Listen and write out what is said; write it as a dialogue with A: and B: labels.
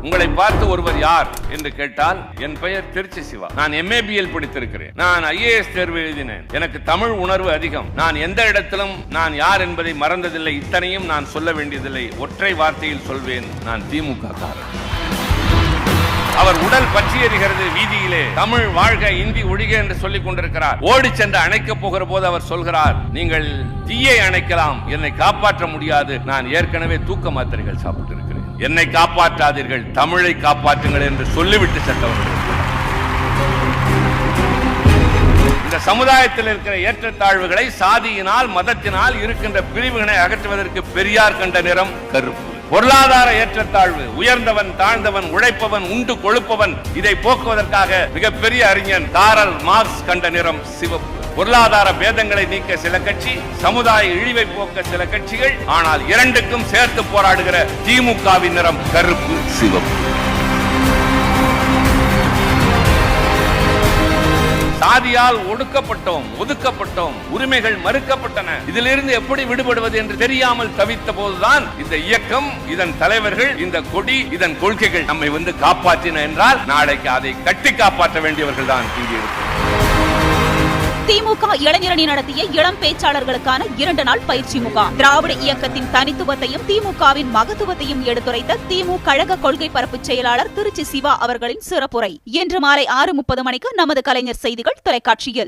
A: உங்களை பார்த்து ஒருவர் யார் என்று கேட்டால் என் பெயர் திருச்சி சிவா. நான் MABL படித்திருக்கிறேன். நான் IAS தேர்வு எழுதினேன். எனக்கு தமிழ் உணர்வு அதிகம். நான் எந்த இடத்திலும் நான் யார் என்பதை மறந்ததில்லை. இத்தனையும் நான் சொல்ல வேண்டியதில்லை. ஒற்றை வார்த்தையில் சொல்வேன், நான் திமுக காரன். அவர் உடல் பற்றி எறிகிறது வீதியிலே. தமிழ் வாழ்க, இந்தி ஒழிக என்று சொல்லிக் கொண்டிருக்கிறார். ஓடி சென்று அணைக்கப் போகிற போது அவர் சொல்கிறார், நீங்கள் தீயை அணைக்கலாம், என்னை காப்பாற்ற முடியாது. நான் ஏற்கனவே தூக்க மாத்திரைகள் சாப்பிட்டிருக்கிறேன். என்னை காப்பாற்றாதீர்கள், தமிழை காப்பாற்றுங்கள் என்று சொல்லிவிட்டு சென்றவர்கள். இந்த சமுதாயத்தில் இருக்கிற ஏற்றத்தாழ்வுகளை, சாதியினால் மதத்தினால் இருக்கின்ற பிரிவுகளை அகற்றுவதற்கு பெரியார் கண்ட நிறம் கருப்பு. பொருளாதார ஏற்றத்தாழ்வு, உயர்ந்தவன் தாழ்ந்தவன், உழைப்பவன் உண்டு கொழுப்பவன், இதை போக்குவதற்காக மிகப்பெரிய அறிஞன் காரல் மார்க்ஸ் கண்ட நிறம் சிவப்பு. பொருளாதார பேதங்களை நீக்க சில கட்சி, சமுதாய இழிவை போக்க சில கட்சிகள், ஆனால் இரண்டுக்கும் சேர்த்து போராடுகிற திமுகவின் நிறம் கருப்பு சிவப்பு. சாதியால் ஒடுக்கப்பட்டோம், ஒதுக்கப்பட்டோம், உரிமைகள் மறுக்கப்பட்டன. இதிலிருந்து எப்படி விடுபடுவது என்று தெரியாமல் தவித்த போதுதான் இந்த இயக்கம், இதன் தலைவர்கள், இந்த கொடி, இதன் கொள்கைகள் நம்மை வந்து காப்பாற்றின என்றால் நாளைக்கு அதை கட்டி காப்பாற்ற வேண்டியவர்கள் தான் இங்கே இருக்கிறார்.
B: திமுக இளைஞரணி நடத்திய இளம் பேச்சாளர்களுக்கான 2 நாள் பயிற்சி முகாம். திராவிட இயக்கத்தின் தனித்துவத்தையும் திமுகவின் மகத்துவத்தையும் எடுத்துரைத்த திமுக கழக கொள்கை பரப்பு செயலாளர் திருச்சி சிவா அவர்களின் சிறப்புரை இன்று மாலை 6:30 மணிக்கு நமது கலைஞர் செய்திகள் தொலைக்காட்சியில்.